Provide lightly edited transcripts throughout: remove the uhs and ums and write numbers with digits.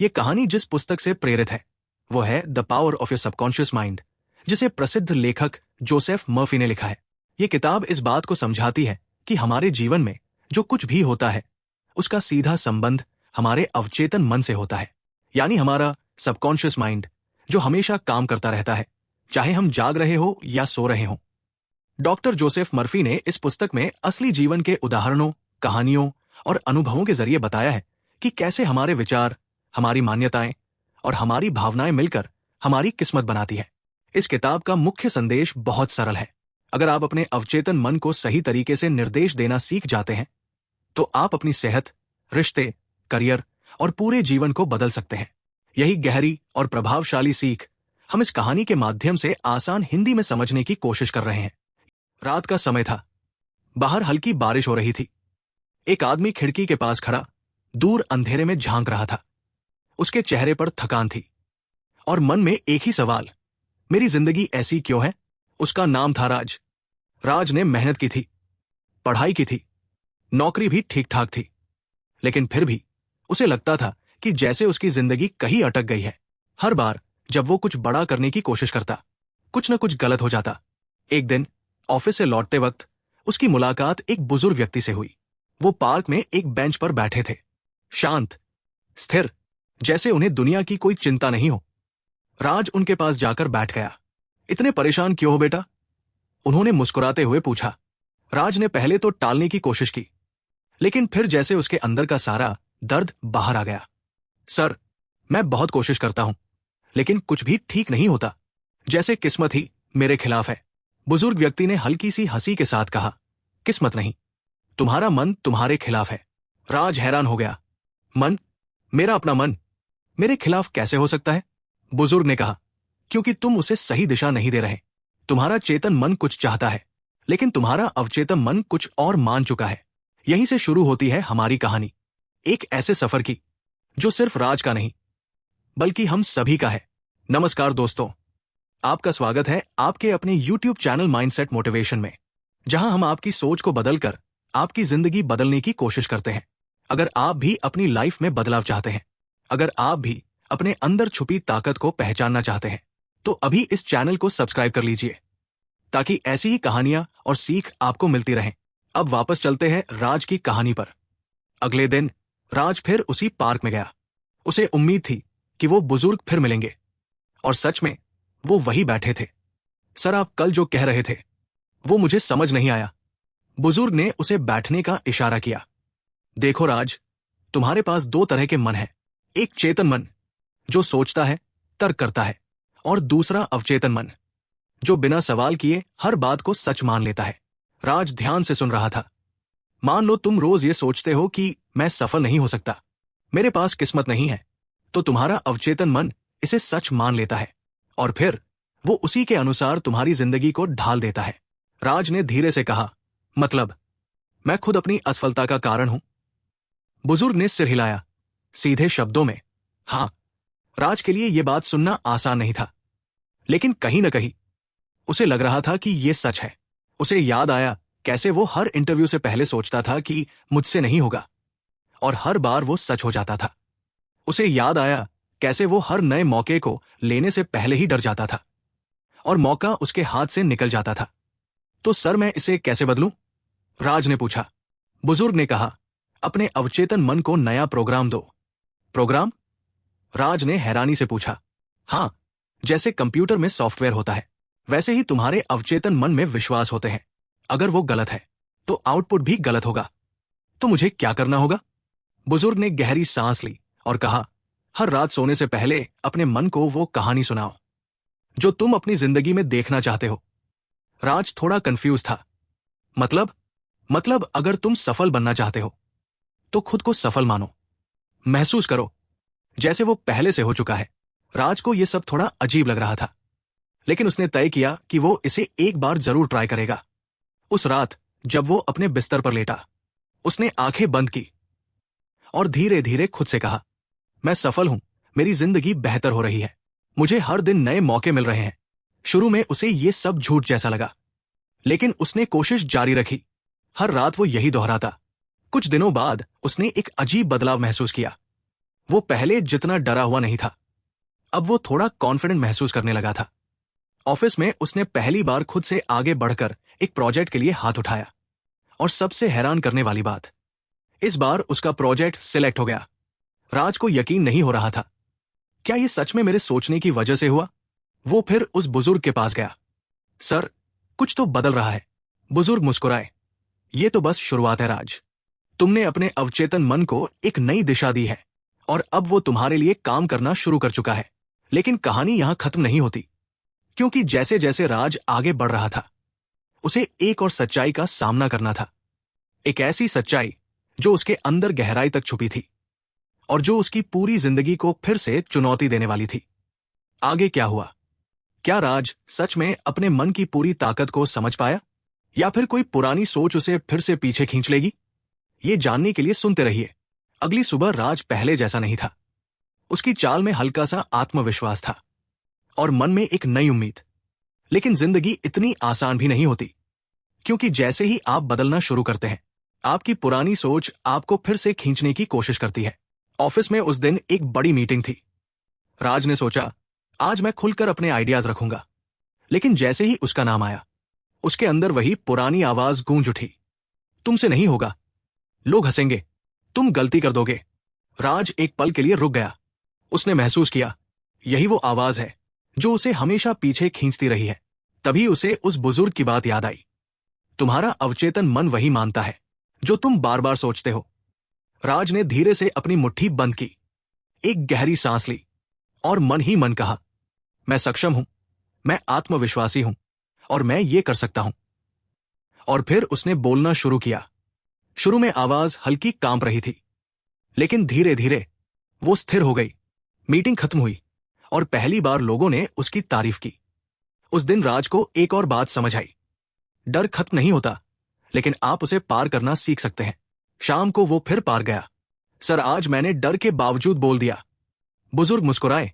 ये कहानी जिस पुस्तक से प्रेरित है वो है the power of your subconscious mind, जिसे प्रसिद्ध लेखक जोसेफ मर्फी ने लिखा है। ये किताब इस बात को समझाती है कि हमारे जीवन में जो कुछ भी होता है उसका सीधा संबंध हमारे अवचेतन मन से होता है, यानी हमारा सबकॉन्शियस माइंड, जो हमेशा काम करता रहता है, चाहे हम जाग रहे हो या सो रहे हो। डॉक्टर जोसेफ मर्फी ने इस पुस्तक में असली जीवन के उदाहरणों, कहानियों और अनुभवों के जरिए बताया है कि कैसे हमारे विचार, हमारी मान्यताएं और हमारी भावनाएं मिलकर हमारी किस्मत बनाती है। इस किताब का मुख्य संदेश बहुत सरल है। अगर आप अपने अवचेतन मन को सही तरीके से निर्देश देना सीख जाते हैं तो आप अपनी सेहत, रिश्ते, करियर और पूरे जीवन को बदल सकते हैं। यही गहरी और प्रभावशाली सीख हम इस कहानी के माध्यम से आसान हिंदी में समझने की कोशिश कर रहे हैं। रात का समय था। बाहर हल्की बारिश हो रही थी। एक आदमी खिड़की के पास खड़ा दूर अंधेरे में झांक रहा था। उसके चेहरे पर थकान थी और मन में एक ही सवाल, मेरी जिंदगी ऐसी क्यों है? उसका नाम था राज। राज ने मेहनत की थी, पढ़ाई की थी, नौकरी भी ठीक ठाक थी, लेकिन फिर भी उसे लगता था कि जैसे उसकी जिंदगी कहीं अटक गई है। हर बार जब वो कुछ बड़ा करने की कोशिश करता, कुछ न कुछ गलत हो जाता। एक दिन ऑफिस से लौटते वक्त उसकी मुलाकात एक बुजुर्ग व्यक्ति से हुई। वो पार्क में एक बेंच पर बैठे थे, शांत, स्थिर, जैसे उन्हें दुनिया की कोई चिंता नहीं हो। राज उनके पास जाकर बैठ गया। इतने परेशान क्यों हो बेटा? उन्होंने मुस्कुराते हुए पूछा। राज ने पहले तो टालने की कोशिश की, लेकिन फिर जैसे उसके अंदर का सारा दर्द बाहर आ गया। सर, मैं बहुत कोशिश करता हूं, लेकिन कुछ भी ठीक नहीं होता, जैसे किस्मत ही मेरे खिलाफ है। बुजुर्ग व्यक्ति ने हल्की सी हंसी के साथ कहा, किस्मत नहीं, तुम्हारा मन तुम्हारे खिलाफ है। राज हैरान हो गया। मन? मेरा अपना मन मेरे खिलाफ कैसे हो सकता है? बुजुर्ग ने कहा, क्योंकि तुम उसे सही दिशा नहीं दे रहे। तुम्हारा चेतन मन कुछ चाहता है, लेकिन तुम्हारा अवचेतन मन कुछ और मान चुका है। यहीं से शुरू होती है हमारी कहानी, एक ऐसे सफर की जो सिर्फ राज का नहीं बल्कि हम सभी का है। नमस्कार दोस्तों, आपका स्वागत है आपके अपने YouTube चैनल माइंडसेट मोटिवेशन में, जहां हम आपकी सोच को बदलकर आपकी जिंदगी बदलने की कोशिश करते हैं। अगर आप भी अपनी लाइफ में बदलाव चाहते हैं, अगर आप भी अपने अंदर छुपी ताकत को पहचानना चाहते हैं, तो अभी इस चैनल को सब्सक्राइब कर लीजिए, ताकि ऐसी ही कहानियां और सीख आपको मिलती रहें। अब वापस चलते हैं राज की कहानी पर। अगले दिन राज फिर उसी पार्क में गया। उसे उम्मीद थी कि वो बुजुर्ग फिर मिलेंगे, और सच में वो वही बैठे थे। सर, आप कल जो कह रहे थे वो मुझे समझ नहीं आया। बुजुर्ग ने उसे बैठने का इशारा किया। देखो राज, तुम्हारे पास दो तरह के मन हैं। एक चेतन मन जो सोचता है, तर्क करता है, और दूसरा अवचेतन मन जो बिना सवाल किए हर बात को सच मान लेता है। राज ध्यान से सुन रहा था। मान लो तुम रोज ये सोचते हो कि मैं सफल नहीं हो सकता, मेरे पास किस्मत नहीं है, तो तुम्हारा अवचेतन मन इसे सच मान लेता है और फिर वो उसी के अनुसार तुम्हारी जिंदगी को ढाल देता है। राज ने धीरे से कहा, मतलब मैं खुद अपनी असफलता का कारण हूं? बुजुर्ग ने सिर हिलाया, सीधे शब्दों में। हां। राज के लिए यह बात सुनना आसान नहीं था, लेकिन कहीं न कहीं उसे लग रहा था कि यह सच है। उसे याद आया कैसे वो हर इंटरव्यू से पहले सोचता था कि मुझसे नहीं होगा, और हर बार वो सच हो जाता था। उसे याद आया कैसे वो हर नए मौके को लेने से पहले ही डर जाता था और मौका उसके हाथ से निकल जाता था। तो सर, मैं इसे कैसे बदलूं? राज ने पूछा। बुजुर्ग ने कहा, अपने अवचेतन मन को नया प्रोग्राम दो। प्रोग्राम? राज ने हैरानी से पूछा। हां, जैसे कंप्यूटर में सॉफ्टवेयर होता है, वैसे ही तुम्हारे अवचेतन मन में विश्वास होते हैं। अगर वो गलत है तो आउटपुट भी गलत होगा। तो मुझे क्या करना होगा? बुजुर्ग ने गहरी सांस ली और कहा, हर रात सोने से पहले अपने मन को वो कहानी सुनाओ जो तुम अपनी जिंदगी में देखना चाहते हो। राज थोड़ा कंफ्यूज था। मतलब अगर तुम सफल बनना चाहते हो तो खुद को सफल मानो, महसूस करो जैसे वो पहले से हो चुका है। राज को यह सब थोड़ा अजीब लग रहा था, लेकिन उसने तय किया कि वो इसे एक बार जरूर ट्राई करेगा। उस रात जब वो अपने बिस्तर पर लेटा, उसने आंखें बंद की और धीरे धीरे खुद से कहा, मैं सफल हूं, मेरी जिंदगी बेहतर हो रही है, मुझे हर दिन नए मौके मिल रहे हैं। शुरू में उसे ये सब झूठ जैसा लगा, लेकिन उसने कोशिश जारी रखी। हर रात वो यही दोहराता। कुछ दिनों बाद उसने एक अजीब बदलाव महसूस किया। वो पहले जितना डरा हुआ नहीं था, अब वो थोड़ा कॉन्फिडेंट महसूस करने लगा था। ऑफिस में उसने पहली बार खुद से आगे बढ़कर एक प्रोजेक्ट के लिए हाथ उठाया। और सबसे हैरान करने वाली बात, इस बार उसका प्रोजेक्ट सिलेक्ट हो गया। राज को यकीन नहीं हो रहा था। क्या ये सच में मेरे सोचने की वजह से हुआ? वो फिर उस बुजुर्ग के पास गया। सर, कुछ तो बदल रहा है। बुजुर्ग मुस्कुराए। ये तो बस शुरुआत है राज। तुमने अपने अवचेतन मन को एक नई दिशा दी है और अब वो तुम्हारे लिए काम करना शुरू कर चुका है। लेकिन कहानी यहां खत्म नहीं होती, क्योंकि जैसे जैसे राज आगे बढ़ रहा था, उसे एक और सच्चाई का सामना करना था। एक ऐसी सच्चाई जो उसके अंदर गहराई तक छुपी थी और जो उसकी पूरी जिंदगी को फिर से चुनौती देने वाली थी। आगे क्या हुआ? क्या राज सच में अपने मन की पूरी ताकत को समझ पाया, या फिर कोई पुरानी सोच उसे फिर से पीछे खींच लेगी? ये जानने के लिए सुनते रहिए। अगली सुबह राज पहले जैसा नहीं था। उसकी चाल में हल्का सा आत्मविश्वास था और मन में एक नई उम्मीद। लेकिन जिंदगी इतनी आसान भी नहीं होती, क्योंकि जैसे ही आप बदलना शुरू करते हैं, आपकी पुरानी सोच आपको फिर से खींचने की कोशिश करती है। ऑफिस में उस दिन एक बड़ी मीटिंग थी। राज ने सोचा, आज मैं खुलकर अपने आइडियाज रखूंगा। लेकिन जैसे ही उसका नाम आया, उसके अंदर वही पुरानी आवाज गूंज उठी। तुमसे नहीं होगा, लोग हंसेंगे, तुम गलती कर दोगे। राज एक पल के लिए रुक गया। उसने महसूस किया, यही वो आवाज है जो उसे हमेशा पीछे खींचती रही है। तभी उसे उस बुजुर्ग की बात याद आई। तुम्हारा अवचेतन मन वही मानता है जो तुम बार बार सोचते हो। राज ने धीरे से अपनी मुट्ठी बंद की, एक गहरी सांस ली और मन ही मन कहा, मैं सक्षम हूं, मैं आत्मविश्वासी हूं और मैं ये कर सकता हूं। और फिर उसने बोलना शुरू किया। शुरू में आवाज हल्की कांप रही थी, लेकिन धीरे धीरे वो स्थिर हो गई। मीटिंग खत्म हुई और पहली बार लोगों ने उसकी तारीफ की। उस दिन राज को एक और बात समझ आई। डर खत्म नहीं होता, लेकिन आप उसे पार करना सीख सकते हैं। शाम को वो फिर पार गया। सर, आज मैंने डर के बावजूद बोल दिया। बुजुर्ग मुस्कुराए।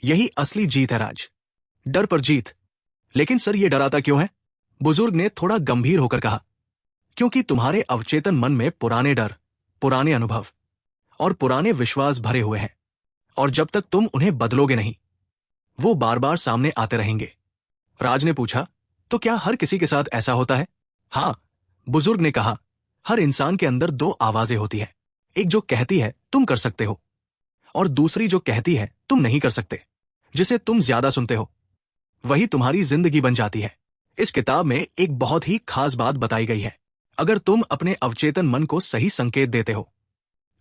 यही असली जीत है राज, डर पर जीत। लेकिन सर, ये डराता क्यों है? बुजुर्ग ने थोड़ा गंभीर होकर कहा, क्योंकि तुम्हारे अवचेतन मन में पुराने डर, पुराने अनुभव और पुराने विश्वास भरे हुए हैं, और जब तक तुम उन्हें बदलोगे नहीं, वो बार बार सामने आते रहेंगे। राज ने पूछा, तो क्या हर किसी के साथ ऐसा होता है? हाँ, बुजुर्ग ने कहा, हर इंसान के अंदर दो आवाजें होती है। एक जो कहती है तुम कर सकते हो, और दूसरी जो कहती है तुम नहीं कर सकते, जिसे तुम ज्यादा सुनते हो। वही तुम्हारी जिंदगी बन जाती है। इस किताब में एक बहुत ही खास बात बताई गई है। अगर तुम अपने अवचेतन मन को सही संकेत देते हो,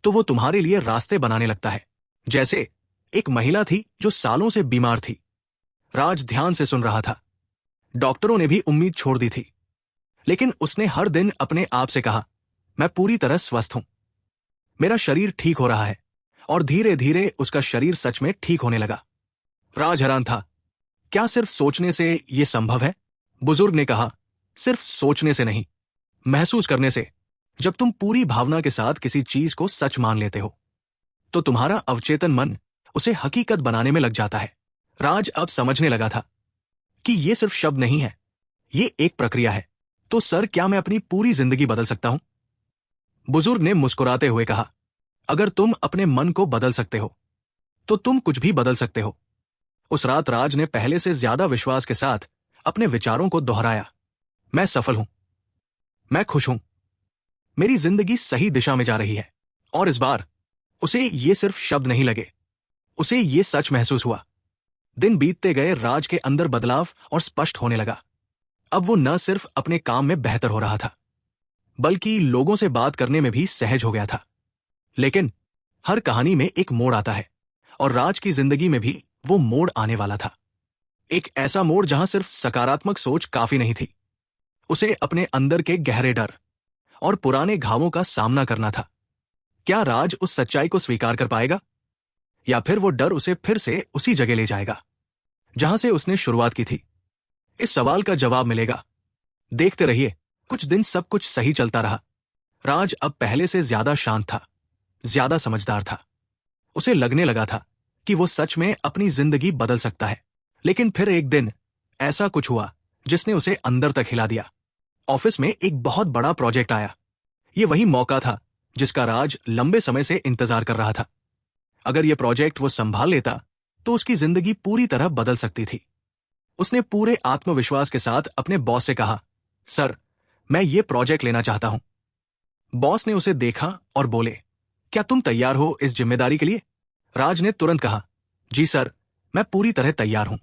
तो वो तुम्हारे लिए रास्ते बनाने लगता है। जैसे एक महिला थी जो सालों से बीमार थी। राज ध्यान से सुन रहा था। डॉक्टरों ने भी उम्मीद छोड़ दी थी, लेकिन उसने हर दिन अपने आप से कहा, मैं पूरी तरह स्वस्थ हूं, मेरा शरीर ठीक हो रहा है। और धीरे धीरे उसका शरीर सच में ठीक होने लगा। राज हैरान था, क्या सिर्फ सोचने से यह संभव है? बुजुर्ग ने कहा, सिर्फ सोचने से नहीं, महसूस करने से। जब तुम पूरी भावना के साथ किसी चीज को सच मान लेते हो, तो तुम्हारा अवचेतन मन उसे हकीकत बनाने में लग जाता है। राज अब समझने लगा था कि यह सिर्फ शब्द नहीं है, ये एक प्रक्रिया है। तो सर, क्या मैं अपनी पूरी जिंदगी बदल सकता हूं? बुजुर्ग ने मुस्कुराते हुए कहा, अगर तुम अपने मन को बदल सकते हो, तो तुम कुछ भी बदल सकते हो। उस रात राज ने पहले से ज्यादा विश्वास के साथ अपने विचारों को दोहराया। मैं सफल हूं, मैं खुश हूं, मेरी जिंदगी सही दिशा में जा रही है। और इस बार उसे ये सिर्फ शब्द नहीं लगे, उसे ये सच महसूस हुआ। दिन बीतते गए, राज के अंदर बदलाव और स्पष्ट होने लगा। अब वो न सिर्फ अपने काम में बेहतर हो रहा था, बल्कि लोगों से बात करने में भी सहज हो गया था। लेकिन हर कहानी में एक मोड़ आता है, और राज की जिंदगी में भी वो मोड़ आने वाला था। एक ऐसा मोड़ जहां सिर्फ सकारात्मक सोच काफी नहीं थी। उसे अपने अंदर के गहरे डर और पुराने घावों का सामना करना था। क्या राज उस सच्चाई को स्वीकार कर पाएगा, या फिर वो डर उसे फिर से उसी जगह ले जाएगा जहां से उसने शुरुआत की थी? इस सवाल का जवाब मिलेगा। देखते रहिए। कुछ दिन सब कुछ सही चलता रहा। राज अब पहले से ज्यादा शांत था, ज्यादा समझदार था। उसे लगने लगा था कि वो सच में अपनी जिंदगी बदल सकता है। लेकिन फिर एक दिन ऐसा कुछ हुआ जिसने उसे अंदर तक हिला दिया। ऑफिस में एक बहुत बड़ा प्रोजेक्ट आया। ये वही मौका था जिसका राज लंबे समय से इंतजार कर रहा था। अगर यह प्रोजेक्ट वो संभाल लेता तो उसकी जिंदगी पूरी तरह बदल सकती थी। उसने पूरे आत्मविश्वास के साथ अपने बॉस से कहा, सर, मैं ये प्रोजेक्ट लेना चाहता हूं। बॉस ने उसे देखा और बोले, क्या तुम तैयार हो इस जिम्मेदारी के लिए? राज ने तुरंत कहा, जी सर, मैं पूरी तरह तैयार हूं।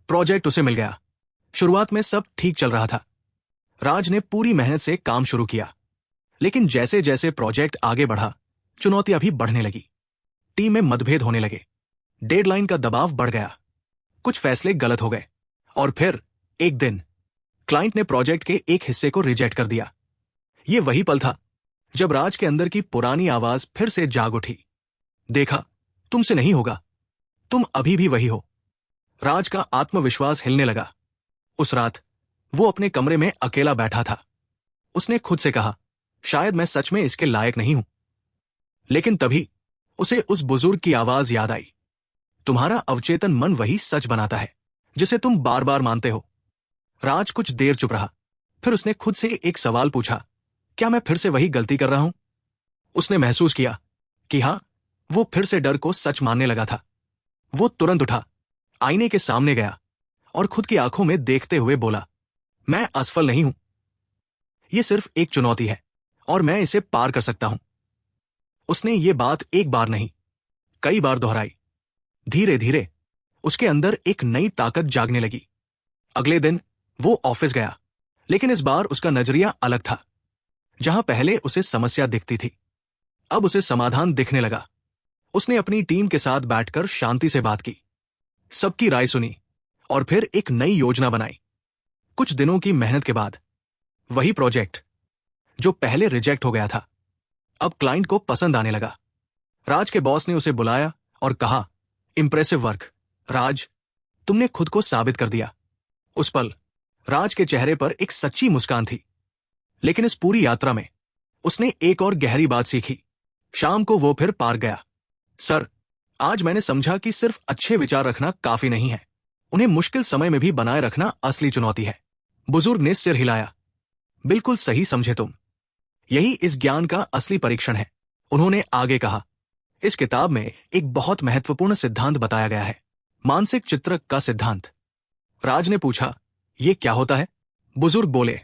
प्रोजेक्ट उसे मिल गया। शुरुआत में सब ठीक चल रहा था। राज ने पूरी मेहनत से काम शुरू किया, लेकिन जैसे जैसे प्रोजेक्ट आगे बढ़ा, चुनौतियां भी बढ़ने लगी। टीम में मतभेद होने लगे, डेडलाइन का दबाव बढ़ गया, कुछ फैसले गलत हो गए, और फिर एक दिन क्लाइंट ने प्रोजेक्ट के एक हिस्से को रिजेक्ट कर दिया। यह वही पल था जब राज के अंदर की पुरानी आवाज फिर से जाग उठी, देखा, तुमसे नहीं होगा, तुम अभी भी वही हो। राज का आत्मविश्वास हिलने लगा। उस रात वो अपने कमरे में अकेला बैठा था। उसने खुद से कहा, शायद मैं सच में इसके लायक नहीं हूं। लेकिन तभी उसे उस बुजुर्ग की आवाज याद आई, तुम्हारा अवचेतन मन वही सच बनाता है जिसे तुम बार बार मानते हो। राज कुछ देर चुप रहा, फिर उसने खुद से एक सवाल पूछा, क्या मैं फिर से वही गलती कर रहा हूं? उसने महसूस किया कि हां, वो फिर से डर को सच मानने लगा था। वो तुरंत उठा, आईने के सामने गया और खुद की आंखों में देखते हुए बोला, मैं असफल नहीं हूं। यह सिर्फ एक चुनौती है और मैं इसे पार कर सकता हूं। उसने ये बात एक बार नहीं, कई बार दोहराई। धीरे धीरे उसके अंदर एक नई ताकत जागने लगी। अगले दिन वो ऑफिस गया, लेकिन इस बार उसका नजरिया अलग था। जहां पहले उसे समस्या दिखती थी, अब उसे समाधान दिखने लगा। उसने अपनी टीम के साथ बैठकर शांति से बात की, सबकी राय सुनी और फिर एक नई योजना बनाई। कुछ दिनों की मेहनत के बाद वही प्रोजेक्ट जो पहले रिजेक्ट हो गया था, अब क्लाइंट को पसंद आने लगा। राज के बॉस ने उसे बुलाया और कहा, इंप्रेसिव वर्क राज, तुमने खुद को साबित कर दिया। उस पल राज के चेहरे पर एक सच्ची मुस्कान थी। लेकिन इस पूरी यात्रा में उसने एक और गहरी बात सीखी। शाम को वो फिर पार गया, सर, आज मैंने समझा कि सिर्फ अच्छे विचार रखना काफी नहीं है, उन्हें मुश्किल समय में भी बनाए रखना असली चुनौती है। बुजुर्ग ने सिर हिलाया, बिल्कुल सही समझे तुम, यही इस ज्ञान का असली परीक्षण है। उन्होंने आगे कहा, इस किताब में एक बहुत महत्वपूर्ण सिद्धांत बताया गया है, मानसिक चित्रक का सिद्धांत। राज ने पूछा, यह क्या होता है? बुजुर्ग बोले,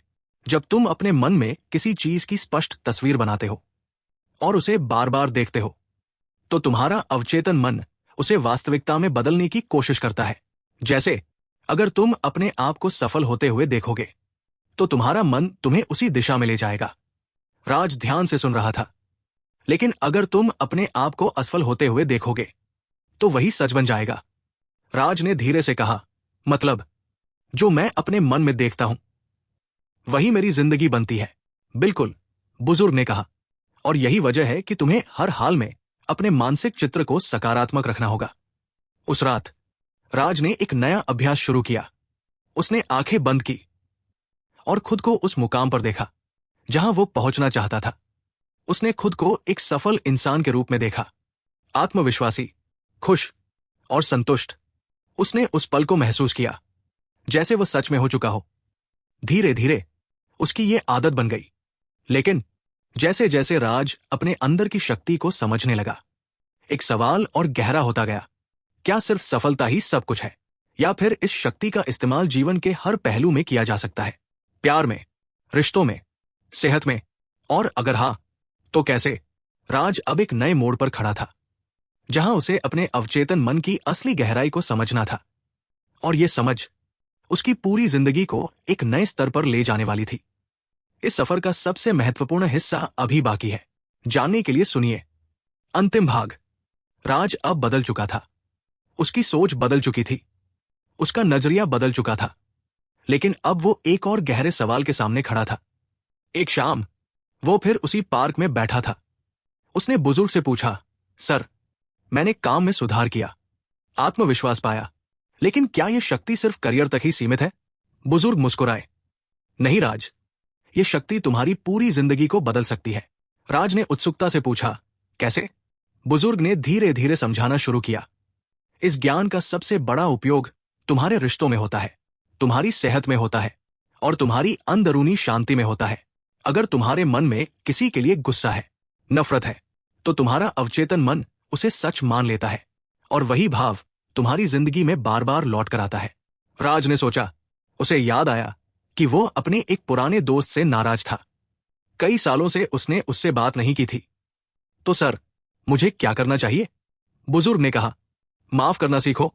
जब तुम अपने मन में किसी चीज की स्पष्ट तस्वीर बनाते हो और उसे बार बार देखते हो, तो तुम्हारा अवचेतन मन उसे वास्तविकता में बदलने की कोशिश करता है। जैसे अगर तुम अपने आप को सफल होते हुए देखोगे, तो तुम्हारा मन तुम्हें उसी दिशा में ले जाएगा। राज ध्यान से सुन रहा था। लेकिन अगर तुम अपने आप को असफल होते हुए देखोगे, तो वही सच बन जाएगा। राज ने धीरे से कहा, मतलब जो मैं अपने मन में देखता हूं वही मेरी जिंदगी बनती है। बिल्कुल, बुजुर्ग ने कहा, और यही वजह है कि तुम्हें हर हाल में अपने मानसिक चित्र को सकारात्मक रखना होगा। उस रात राज ने एक नया अभ्यास शुरू किया। उसने आंखें बंद की और खुद को उस मुकाम पर देखा जहां वो पहुंचना चाहता था। उसने खुद को एक सफल इंसान के रूप में देखा, आत्मविश्वासी, खुश और संतुष्ट। उसने उस पल को महसूस किया जैसे वह सच में हो चुका हो। धीरे धीरे उसकी ये आदत बन गई। लेकिन जैसे जैसे राज अपने अंदर की शक्ति को समझने लगा, एक सवाल और गहरा होता गया, क्या सिर्फ सफलता ही सब कुछ है, या फिर इस शक्ति का इस्तेमाल जीवन के हर पहलू में किया जा सकता है? प्यार में, रिश्तों में, सेहत में, और अगर हां, तो कैसे? राज अब एक नए मोड़ पर खड़ा था, जहां उसे अपने अवचेतन मन की असली गहराई को समझना था। और यह समझ उसकी पूरी जिंदगी को एक नए स्तर पर ले जाने वाली थी। इस सफर का सबसे महत्वपूर्ण हिस्सा अभी बाकी है। जानने के लिए सुनिए अंतिम भाग। राज अब बदल चुका था। उसकी सोच बदल चुकी थी, उसका नजरिया बदल चुका था। लेकिन अब वो एक और गहरे सवाल के सामने खड़ा था। एक शाम वो फिर उसी पार्क में बैठा था। उसने बुजुर्ग से पूछा, सर, मैंने काम में सुधार किया, आत्मविश्वास पाया, लेकिन क्या यह शक्ति सिर्फ करियर तक ही सीमित है? बुजुर्ग मुस्कुराए, नहीं राज, यह शक्ति तुम्हारी पूरी जिंदगी को बदल सकती है। राज ने उत्सुकता से पूछा, कैसे? बुजुर्ग ने धीरे धीरे समझाना शुरू किया, इस ज्ञान का सबसे बड़ा उपयोग तुम्हारे रिश्तों में होता है, तुम्हारी सेहत में होता है, और तुम्हारी अंदरूनी शांति में होता है। अगर तुम्हारे मन में किसी के लिए गुस्सा है, नफरत है, तो तुम्हारा अवचेतन मन उसे सच मान लेता है और वही भाव तुम्हारी जिंदगी में बार बार लौट कर आता है। राज ने सोचा। उसे याद आया कि वो अपने एक पुराने दोस्त से नाराज था। कई सालों से उसने उससे बात नहीं की थी। तो सर, मुझे क्या करना चाहिए? बुजुर्ग ने कहा। माफ करना सीखो।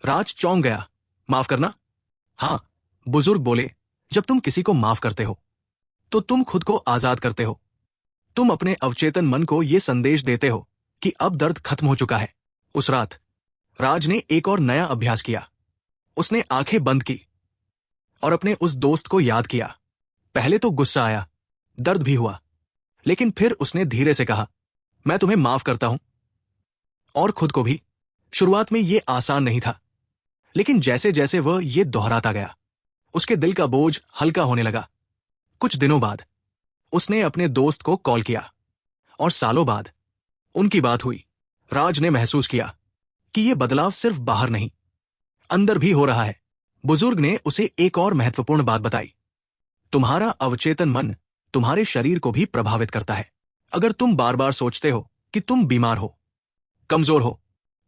राज चौंक गया। माफ करना? हाँ, बुजुर्ग बोले, जब तुम किसी को माफ करते हो तो तुम खुद को आजाद करते हो। तुम अपने अवचेतन मन को यह संदेश देते हो कि अब दर्द खत्म हो चुका है। उस रात राज ने एक और नया अभ्यास किया। उसने आंखें बंद की और अपने उस दोस्त को याद किया। पहले तो गुस्सा आया, दर्द भी हुआ, लेकिन फिर उसने धीरे से कहा, मैं तुम्हें माफ करता हूं। और खुद को भी। शुरुआत में यह आसान नहीं था, लेकिन जैसे जैसे वह यह दोहराता गया, उसके दिल का बोझ हल्का होने लगा। कुछ दिनों बाद उसने अपने दोस्त को कॉल किया और सालों बाद उनकी बात हुई। राज ने महसूस किया कि यह बदलाव सिर्फ बाहर नहीं, अंदर भी हो रहा है। बुजुर्ग ने उसे एक और महत्वपूर्ण बात बताई। तुम्हारा अवचेतन मन तुम्हारे शरीर को भी प्रभावित करता है। अगर तुम बार बार सोचते हो कि तुम बीमार हो, कमजोर हो,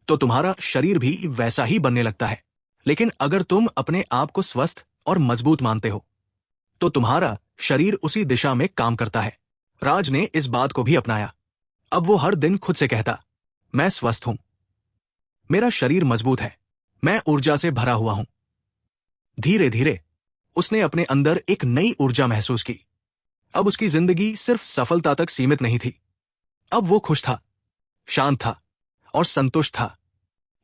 तो तुम्हारा शरीर भी वैसा ही बनने लगता है। लेकिन अगर तुम अपने आप को स्वस्थ और मजबूत मानते हो, तो तुम्हारा शरीर उसी दिशा में काम करता है। राज ने इस बात को भी अपनाया। अब वो हर दिन खुद से कहता, मैं स्वस्थ हूं, मेरा शरीर मजबूत है, मैं ऊर्जा से भरा हुआ हूं। धीरे धीरे उसने अपने अंदर एक नई ऊर्जा महसूस की। अब उसकी जिंदगी सिर्फ सफलता तक सीमित नहीं थी। अब वो खुश था, शांत था और संतुष्ट था।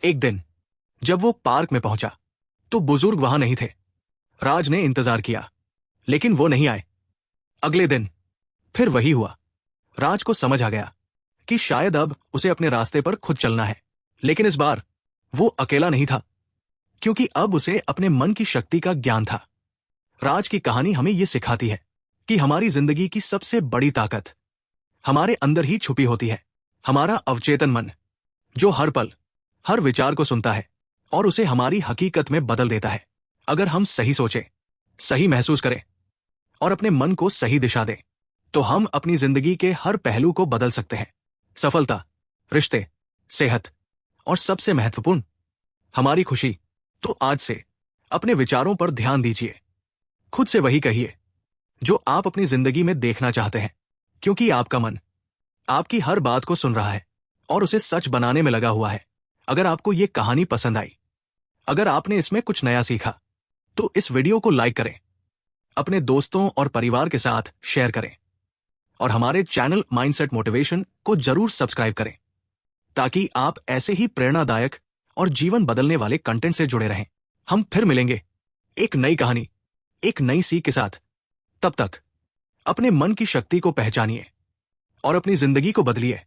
एक दिन जब वो पार्क में पहुंचा तो बुजुर्ग वहां नहीं थे। राज ने इंतजार किया, लेकिन वो नहीं आए। अगले दिन फिर वही हुआ। राज को समझ आ गया कि शायद अब उसे अपने रास्ते पर खुद चलना है। लेकिन इस बार वो अकेला नहीं था, क्योंकि अब उसे अपने मन की शक्ति का ज्ञान था। राज की कहानी हमें यह सिखाती है कि हमारी जिंदगी की सबसे बड़ी ताकत हमारे अंदर ही छुपी होती है। हमारा अवचेतन मन, जो हर पल हर विचार को सुनता है और उसे हमारी हकीकत में बदल देता है। अगर हम सही सोचें, सही महसूस करें और अपने मन को सही दिशा दें, तो हम अपनी जिंदगी के हर पहलू को बदल सकते हैं। सफलता, रिश्ते, सेहत और सबसे महत्वपूर्ण, हमारी खुशी। तो आज से अपने विचारों पर ध्यान दीजिए। खुद से वही कहिए जो आप अपनी जिंदगी में देखना चाहते हैं, क्योंकि आपका मन आपकी हर बात को सुन रहा है और उसे सच बनाने में लगा हुआ है। अगर आपको यह कहानी पसंद आई, अगर आपने इसमें कुछ नया सीखा, तो इस वीडियो को लाइक करें, अपने दोस्तों और परिवार के साथ शेयर करें और हमारे चैनल माइंडसेट मोटिवेशन को जरूर सब्सक्राइब करें, ताकि आप ऐसे ही प्रेरणादायक और जीवन बदलने वाले कंटेंट से जुड़े रहें। हम फिर मिलेंगे एक नई कहानी, एक नई सीख के साथ। तब तक अपने मन की शक्ति को पहचानिए और अपनी जिंदगी को बदलिए।